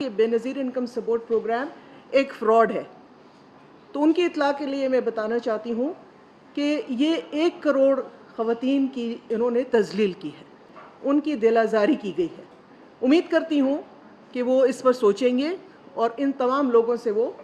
ये Benazir income support programme एक fraud है। तो उनकी इत्तला के लिए मैं बताना चाहती हूँ कि ये 1 करोड़ ख़वातीन की इन्होंने तज़लील की है, उनकी दिल आज़ारी की गई है। उम्मीद करती हूँ कि वो इस पर सोचेंगे और इन तमाम लोगों से वो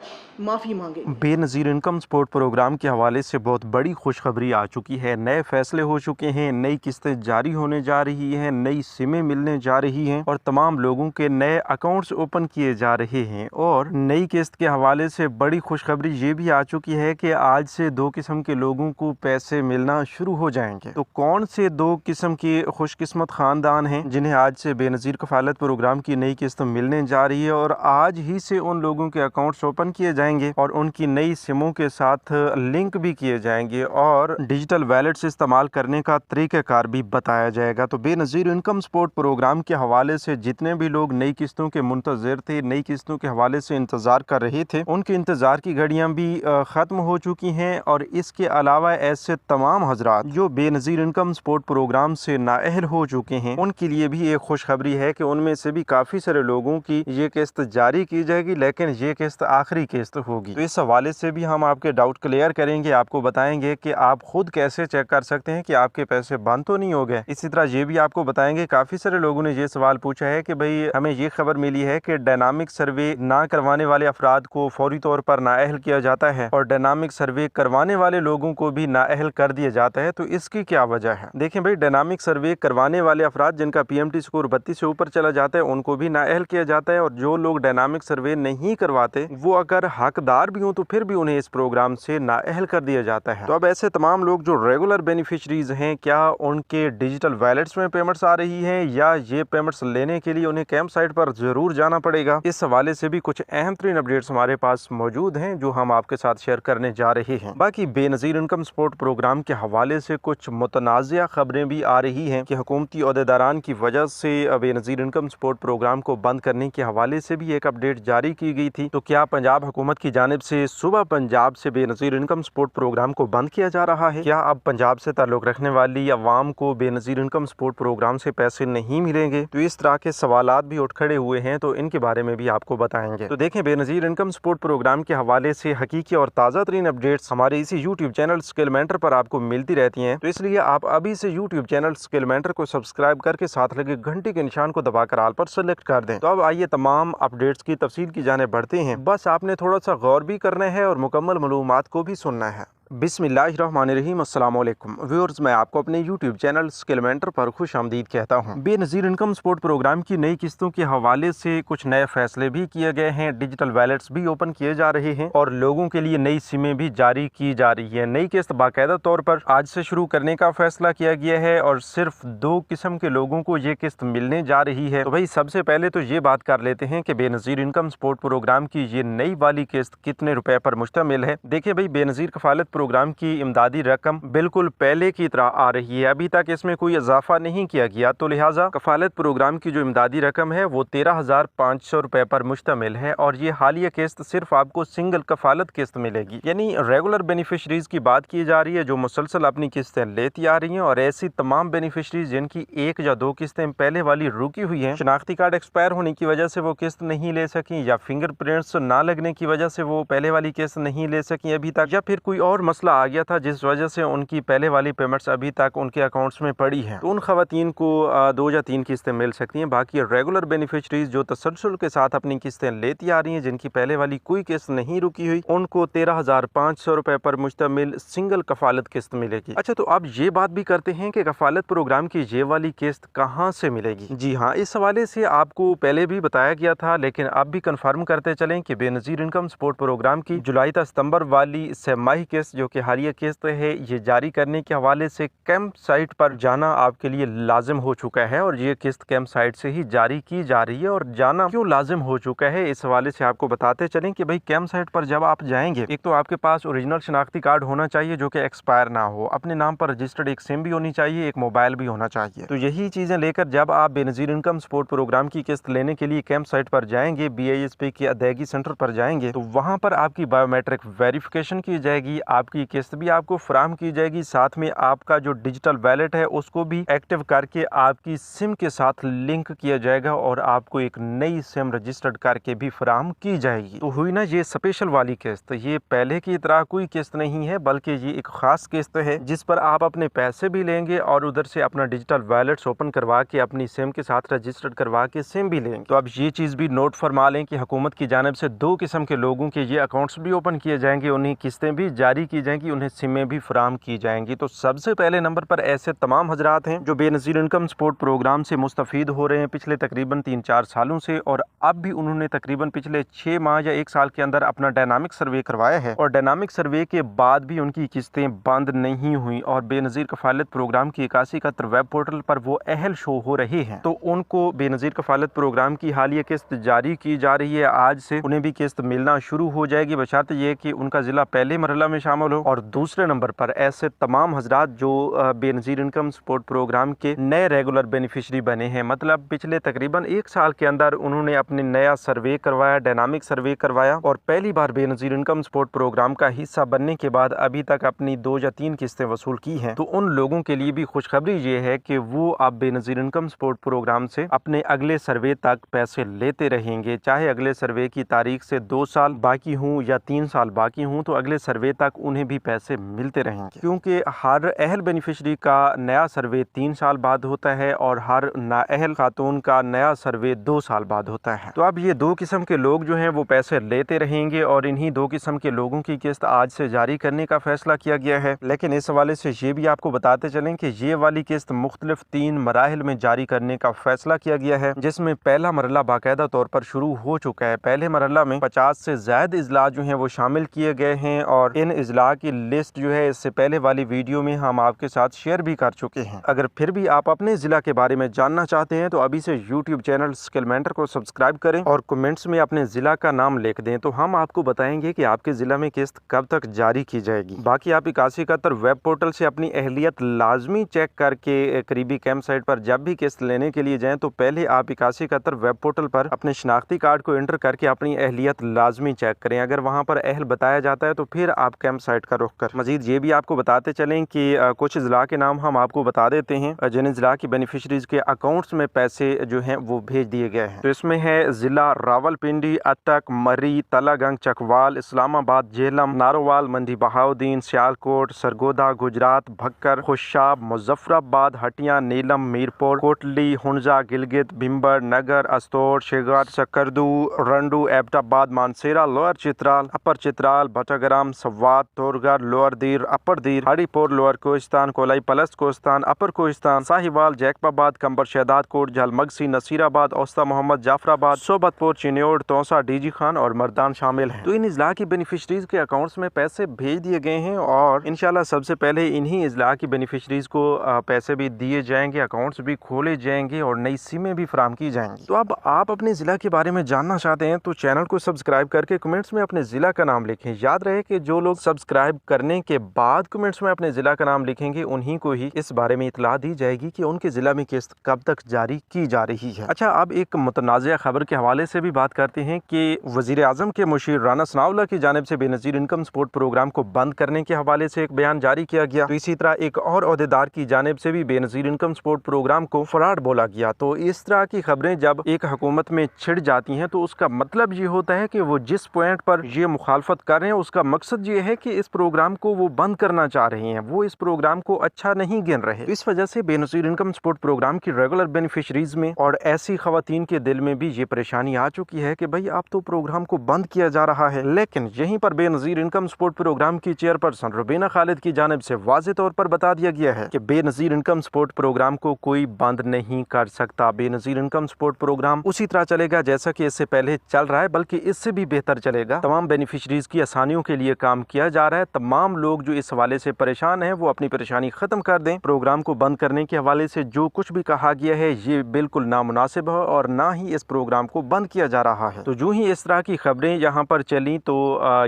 माफ़ी मांगेंगे। बेनज़ीर इनकम सपोर्ट प्रोग्राम के हवाले से बहुत बड़ी खुशखबरी आ चुकी है। नए फैसले हो चुके हैं, नई किस्तें जारी होने जा रही हैं, नई सिमें मिलने जा रही हैं और तमाम लोगों के नए अकाउंट्स ओपन किए जा रहे हैं। और नई किस्त के हवाले से बड़ी खुशखबरी ये भी आ चुकी है कि आज से 2 किस्म के लोगों को पैसे मिलना शुरू हो जाएंगे। तो कौन से 2 किस्म के खुशकिस्मत ख़ानदान हैं जिन्हें आज से बेनज़ीर कफ़ालत प्रोग्राम की नई किस्त मिलने जा रही है और आज ही से उन लोगों के अकाउंट्स ओपन किए जाएंगे और उनकी नई सिमों के साथ लिंक भी किए जाएंगे और डिजिटल वैलेट्स इस्तेमाल करने का तरीक़ाकार भी बताया जाएगा। तो बेनज़ीर इनकम सपोर्ट प्रोग्राम के हवाले से जितने भी लोग नई किस्तों के मुंतज़िर थे, नई किस्तों के हवाले से इंतज़ार कर रहे थे, उनके इंतज़ार की घड़ियाँ भी ख़त्म हो चुकी हैं। और इसके अलावा ऐसे तमाम हज़रात जो बेनज़ीर इनकम सपोर्ट प्रोग्राम से नाअहल हो चुके हैं, उनके लिए भी एक खुशखबरी है कि उनमें से भी काफ़ी सारे लोगों की ये किस्त जारी की जाएगी, लेकिन ये किस्त आखिरी किस्त होगी। तो इस हवाले से भी हम आपके डाउट क्लियर करेंगे, आपको बताएंगे कि आप खुद कैसे चेक कर सकते हैं कि आपके पैसे बंद तो नहीं हो गए। इसी तरह ये भी आपको बताएंगे, काफ़ी सारे लोगों ने ये सवाल पूछा है कि भाई हमें ये खबर मिली है कि डायनामिक सर्वे ना करवाने वाले अफराद को फौरी तौर पर नाअहल किया जाता है और डायनामिक सर्वे करवाने वाले लोगों को भी नाअहल कर दिया जाता है। तो इसकी क्या वजह है? देखें भाई, डायनामिक सर्वे करवाने वाले अफराद जिनका PMT स्कोर 32 से ऊपर चला जाता है उनको भी नाअहल किया जाता है और जो लोग डायनामिक सर्वे नहीं करवाते वो अगर हकदार भी हों तो फिर भी उन्हें इस प्रोग्राम से नाअहल कर दिया जाता है। तो अब ऐसे तमाम लोग जो रेगुलर बेनिफिशरीज हैं, क्या उनके डिजिटल वैलेट्स में पेमेंट्स आ रही हैं या ये पेमेंट्स लेने के लिए उन्हें कैंप साइट पर जरूर जाना पड़ेगा? इस हवाले से भी कुछ अहम तरीन अपडेट्स हमारे पास मौजूद हैं जो हम आपके साथ शेयर करने जा रहे हैं। बाकी बेनज़ीर इनकम सपोर्ट प्रोग्राम के हवाले से कुछ मुतनाज़िया खबरें भी आ रही हैं कि हुकूमती ओहदेदारान की वजह से बेनज़ीर इनकम सपोर्ट प्रोग्राम को बंद करने के हवाले से भी एक अपडेट जारी की गई थी। तो क्या पंजाब हुकूमत की जानिब से सुबह पंजाब से बेनज़ीर इनकम सपोर्ट प्रोग्राम को बंद किया जा रहा है? क्या अब पंजाब से ताल्लुक़ रखने वाली अवाम को बेनज़ीर इनकम सपोर्ट प्रोग्राम से पैसे नहीं मिलेंगे? तो इस तरह के सवालात भी उठ खड़े हुए हैं, तो इनके बारे में भी आपको बताएंगे। तो देखें, बेनज़ीर इनकम सपोर्ट प्रोग्राम के हवाले से हकीकी और ताज़ा तरीन अपडेट्स हमारे इसी यूट्यूब चैनल स्किल मेंटर पर आपको मिलती रहती हैं। तो इसलिए आप अभी से यूट्यूब चैनल स्किल मेंटर को सब्सक्राइब करके साथ लगे घंटी के निशान को दबाकर आल पर सेलेक्ट कर दें। तो अब आइए तमाम अपडेट्स की तफसील की जाने बढ़ते हैं। बस आपने थोड़ा सा गौर भी करना है और मुकम्मल मालूमात को भी सुनना है। बिस्मिल्लाहिर्रहमानिर्रहीम, अस्सलाम वालेकुम व्यूअर्स, मैं आपको अपने YouTube चैनल स्किल मेंटर पर खुश आमदीद कहता हूँ। बेनज़ीर इनकम सपोर्ट प्रोग्राम की नई किस्तों के हवाले से कुछ नए फैसले भी किए गए हैं, डिजिटल वैलेट्स भी ओपन किए जा रहे हैं और लोगों के लिए नई सिमें भी जारी की जा रही है। नई किस्त बाकायदा तौर पर आज से शुरू करने का फैसला किया गया है और सिर्फ 2 किस्म के लोगों को ये किस्त मिलने जा रही है। तो भाई सबसे पहले तो ये बात कर लेते हैं कि बेनज़ीर इनकम सपोर्ट प्रोग्राम की ये नई वाली किस्त कितने रुपए पर मुश्तमिल है। देखिए भाई, बेनज़ीर कफ़ालत प्रोग्राम की इमदादी रकम बिल्कुल पहले की तरह आ रही है, अभी तक इसमें कोई इजाफा नहीं किया गया। तो लिहाजा कफ़ालत प्रोग्राम की जो इमदादी रकम है वो 13,500 रुपए पर मुश्तमिल है और ये हालिया किस्त सिर्फ आपको सिंगल कफ़ालत किस्त मिलेगी। यानी रेगुलर बेनिफिशरीज की बात की जा रही है जो मुसलसल अपनी किस्तें लेती आ रही हैं और ऐसी तमाम बेनिफिशरीज जिनकी 1 या 2 किस्तें पहले वाली रुकी हुई हैं, शनाख्ती कार्ड एक्सपायर होने की वजह से वो किस्त नहीं ले सकी या फिंगरप्रिंट्स ना लगने की वजह से वो पहले वाली किस्त नहीं ले सकी अभी तक, या फिर कोई और मसला आ गया था जिस वजह से उनकी पहले वाली पेमेंट्स अभी तक उनके अकाउंट्स में पड़ी हैं, तो उन खवातीन को 2 या 3 किस्तें मिल सकती हैं। बाकी रेगुलर बेनिफिशरीज जो तसलसल के साथ अपनी किस्तें लेती आ रही हैं, जिनकी पहले वाली कोई किस्त नहीं रुकी हुई, उनको 13,500 रुपए पर मुश्तमिल सिंगल कफालत किस्त मिलेगी। अच्छा, तो अब ये बात भी करते हैं कि कफालत प्रोग्राम की ये वाली किस्त कहाँ से मिलेगी। जी हाँ, इस हवाले से आपको पहले भी बताया गया था, लेकिन अब भी कंफर्म करते चलें कि बेनज़ीर इनकम सपोर्ट प्रोग्राम की जुलाई से सितंबर वाली सहमाही किस्त जो कि हालिया किस्त है, ये जारी करने के हवाले से कैंप साइट पर जाना आपके लिए लाजिम हो चुका है और ये किस्त कैंप साइट से ही जारी की जा रही है। और जाना क्यों लाजिम हो चुका है, इस हवाले से आपको बताते चलें कि भाई कैंप साइट पर जब आप जाएंगे, एक तो आपके पास ओरिजिनल शनाख्ती कार्ड होना चाहिए जो कि एक्सपायर ना हो, अपने नाम पर रजिस्टर्ड एक सिम भी होनी चाहिए, एक मोबाइल भी होना चाहिए। तो यही चीजें लेकर जब आप बेनज़ीर इनकम सपोर्ट प्रोग्राम की किस्त लेने के लिए कैंप साइट पर जाएंगे, BISP के अदायगी सेंटर पर जाएंगे, तो वहां पर आपकी बायोमेट्रिक वेरिफिकेशन की जाएगी, आपकी किस्त भी आपको फराहम की जाएगी, साथ में आपका जो डिजिटल वैलेट है उसको भी एक्टिव करके आपकी सिम के साथ लिंक किया जाएगा और आपको एक नई सिम रजिस्टर्ड करके भी फराहम की जाएगी। तो हुई ना ये स्पेशल वाली किस्त। ये पहले की तरह कोई किस्त नहीं है, बल्कि ये एक खास किस्त है जिस पर आप अपने पैसे भी लेंगे और उधर से अपना डिजिटल वैलेट्स ओपन करवा के अपनी सिम के साथ रजिस्टर्ड करवा के सिम भी लेंगे। तो अब ये चीज़ भी नोट फरमा लें कि हुकूमत की जानिब से 2 किस्म के लोगों के ये अकाउंट्स भी ओपन किए जाएंगे, उन्हें किस्तें भी जारी की जाएंगी, उन्हें सिमें भी फराहम की जाएंगी। तो सबसे पहले नंबर पर ऐसे तमाम हजरात हैं जो बेनज़ीर इनकम सपोर्ट प्रोग्राम से मुस्तफ़ीद हो रहे हैं पिछले तकरीबन 3-4 सालों से, और अब भी उन्होंने तकरीबन पिछले 6 माह या 1 साल के अंदर अपना डायनामिक सर्वे करवाया है, और डायनामिक सर्वे के बाद भी उनकी किस्तें बंद नहीं हुई और बेनज़ीर कफालत प्रोग्राम की 8171 वेब पोर्टल पर वो अहल शो हो रहे हैं। तो उनको बेनज़ीर कफालत प्रोग्राम की हालिया किस्त जारी की जा रही है। आज से उन्हें भी किस्त मिलना शुरू हो जाएगी, बशर्ते ये कि उनका ज़िला पहले मरहला में शामिल हो। और दूसरे नंबर पर ऐसे तमाम हजरात जो बेनज़ीर इनकम सपोर्ट प्रोग्राम के नए रेगुलर बेनिफिशरी बने हैं, मतलब पिछले तकरीबन 1 साल के अंदर उन्होंने अपने नया सर्वे करवाया, डायनामिक सर्वे करवाया, और पहली बार बेनज़ीर इनकम सपोर्ट प्रोग्राम का हिस्सा बनने के बाद अभी तक अपनी 2 या 3 किस्तें वसूल की हैं। तो उन लोगों के लिए भी खुशखबरी ये है कि वो अब बेनज़ीर इनकम सपोर्ट प्रोग्राम से अपने अगले सर्वे तक पैसे लेते रहेंगे, चाहे अगले सर्वे की तारीख से 2 साल बाकी हूँ या 3 साल बाकी हूँ, तो अगले सर्वे तक उन्हें भी पैसे मिलते रहेंगे। क्योंकि हर अहल बेनिफिशरी का नया सर्वे 3 साल बाद होता है और हर नाअहल खातून का नया सर्वे 2 साल बाद होता है। तो अब ये 2 किस्म के लोग जो हैं वो पैसे लेते रहेंगे, और इन्हीं 2 किस्म के लोगों की किस्त आज से जारी करने का फैसला किया गया है। लेकिन इस हवाले से ये भी आपको बताते चलें कि ये वाली किस्त मुख्तलिफ 3 मराहिल में जारी करने का फैसला किया गया है, जिसमें पहला मरहला बाकायदा तौर पर शुरू हो चुका है। पहले मरहला में 50 से ज़ायद इजला जो हैं वो शामिल किए गए हैं, और इन इजला की लिस्ट जो है इससे पहले वाली वीडियो में हम आपके साथ शेयर भी कर चुके हैं। अगर फिर भी आप अपने ज़िला के बारे में जानना चाहते हैं तो अभी से यूट्यूब चैनल स्किल मेंटर को सब्सक्राइब करें और कमेंट्स में अपने ज़िला का नाम लिख दें, तो हम आपको बताएंगे कि आपके ज़िला में किस्त कब तक जारी की जाएगी। बाकी आप 8171 वेब पोर्टल से अपनी अहलियत लाजमी चेक करके करीबी कैंप साइट पर जब भी किस्त लेने के लिए जाएं तो पहले आप 8171 वेब पोर्टल पर अपने शनाख्ती कार्ड को एंटर करके अपनी अहलियत लाजमी चेक करें। अगर वहां पर अहल बताया जाता है तो फिर आप कैंप साइट का रुख कर। मजीद ये भी आपको बताते चलें कि कुछ ज़िला के नाम हम आपको बता देते हैं जिन ज़िला की बेनिफिशरीज के अकाउंट्स में पैसे जो हैं वो भेज दिए गए हैं। तो इसमें है ज़िला रावलपिंडी, अटक, मरी, तलागंग, चकवाल, इस्लामाबाद, झेलम, नारोवाल, मंडी बहाउद्दीन, सियालकोट, सरगोदा, गुजरात, भक्कर, खुशाब, मुजफ्फराबाद, हटिया, नीलम, मीरपुर, कोटली, हुंजा, गिलगित, भिम्बर, नगर, अस्तोड़, शेगार, सकरदू, रंडू, एबटाबाद, मानसेरा, लोअर चित्राल, अपर चित्राल, भटग्राम, सवात, तोरगर, लोअर दीर, अपर दीर, हरिपुर, लोअर कोहिस्तान, कोलाई पलस्त कोहिस्तान, अपर कोहिस्तान, साहिवाल, जैकबाबाद, कंबर शहदाद कोट, झलमगसी, नसीराबाद, औस्ता मोहम्मद, जाफराबाद, सोबतपुर, चिन्योड़, तौसा, डीजी खान और मर्दान शामिल हैं। तो इन इजला की बेनिफिशरीज के अकाउंट्स में पैसे भेज दिए गए हैं, और इंशाल्लाह सबसे पहले इन्हीं इजला की बेनिफिशरीज को पैसे भी दिए जाएंगे, अकाउंट्स भी खोले जाएंगे और नई सिमें भी फराहम की जाएंगी। तो अब आप अपने ज़िला के बारे में जानना चाहते हैं तो चैनल को सब्सक्राइब करके कमेंट्स में अपने ज़िला का नाम लिखें। याद रहे कि जो लोग सब्सक्राइब करने के बाद कमेंट्स में अपने ज़िला का नाम लिखेंगे उन्हीं को ही इस बारे में इतला दी जाएगी कि उनके ज़िला में किस्त कब तक जारी की जा रही है। अच्छा, अब एक मुतनाज़िया खबर के हवाले से भी बात करते हैं कि वज़ीर आज़म के मुशीर राना सनाउल्लाह की जानिब से बेनज़ीर इनकम सपोर्ट प्रोग्राम को बंद करने के हवाले से एक बयान जारी किया गया। तो इसी तरह एक और ओहदेदार की जानिब से भी बेनज़ीर इनकम सपोर्ट प्रोग्राम को फ्रॉड बोला गया। तो इस तरह की खबरें जब एक हुकूमत में छिड़ जाती हैं तो उसका मतलब ये होता है कि वो जिस पॉइंट पर ये मुखालफत कर रहे हैं उसका मकसद ये है कि इस प्रोग्राम को वो बंद करना चाह रहे हैं, वो इस प्रोग्राम को अच्छा नहीं गिन रहे। इस वजह से बेनज़ीर इनकम सपोर्ट प्रोग्राम की रेगुलर बेनिफिशरीज में और ऐसी खवातीन के दिल में भी ये परेशानी आ चुकी है कि भाई अब तो प्रोग्राम को बंद किया जा रहा है। लेकिन यहीं पर बेनज़ीर इनकम सपोर्ट प्रोग्राम की चेयरपर्सन रुबीना खालिद की जानिब से वाज़े तौर पर बता दिया गया है कि बेनज़ीर इनकम सपोर्ट प्रोग्राम को कोई बंद नहीं कर सकता। बेनज़ीर इनकम सपोर्ट प्रोग्राम उसी तरह चलेगा जैसा कि इससे पहले चल रहा है, बल्कि इससे भी बेहतर चलेगा। तमाम बेनिफिशरीज की आसानियों के लिए काम किया जा रहा है। तमाम लोग जो इस हवाले से परेशान हैं वो अपनी परेशानी खत्म कर दें। प्रोग्राम को बंद करने के हवाले से जो कुछ भी कहा गया है ये बिल्कुल नामुनासिब है और ना ही इस प्रोग्राम को बंद किया जा रहा है। तो जो ही इस तरह की खबरें यहाँ पर चली तो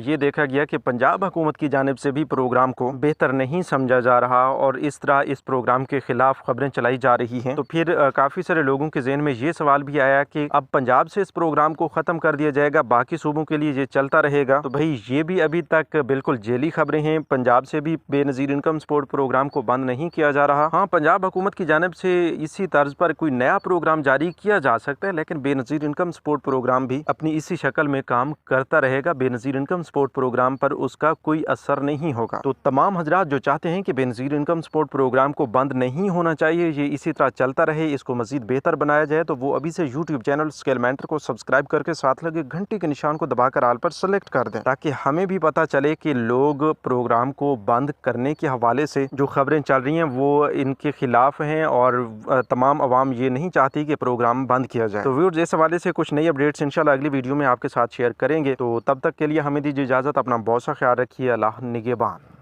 ये देखा गया कि पंजाब हुकूमत की जानिब से भी प्रोग्राम को बेहतर नहीं समझा जा रहा और इस तरह इस प्रोग्राम के खिलाफ खबरें चलाई जा रही हैं। तो फिर काफ़ी सारे लोगों के जहन में ये सवाल भी आया कि अब पंजाब से इस प्रोग्राम को ख़त्म कर दिया जाएगा, बाकी सूबों के लिए ये चलता रहेगा। तो भाई ये भी अभी तक बिल्कुल जेली खबरें हैं। पंजाब से भी बेनज़ीर इनकम सपोर्ट प्रोग्राम को बंद नहीं किया जा रहा। हाँ, पंजाब हुकूमत की जानिब से इसी तर्ज पर कोई नया प्रोग्राम जारी किया जा सकता है, लेकिन बेनज़ीर इनकम सपोर्ट प्रोग्राम भी अपनी इसी शक्ल में काम करता रहेगा। बेनज़ीर इनकम सपोर्ट प्रोग्राम पर उसका कोई असर नहीं होगा। तो तमाम हजरात जो चाहते हैं कि बेनज़ीर इनकम सपोर्ट प्रोग्राम को बंद नहीं होना चाहिए, ये इसी तरह चलता रहे, इसको मज़ीद बेहतर बनाया जाए, तो वो अभी से यूट्यूब चैनल स्केल मेंटर को सब्सक्राइब करके साथ लगे घंटी के निशान को दबाकर आल पर सेलेक्ट कर दें, ताकि हमें भी पता चले कि लोग प्रोग्राम को बंद करने के हवाले से जो खबरें चल रही हैं वो इनके खिलाफ हैं और तमाम अवाम ये नहीं चाहती कि प्रोग्राम बंद किया जाए। तो व्यूअर्स, इस हवाले से कुछ नई अपडेट्स इंशाल्लाह अगली वीडियो में आपके साथ शेयर करेंगे। तो तब तक के लिए हमें दीजिए इजाज़त। अपना बहुत सा ख्याल रखिए। अल्लाह निगहबान।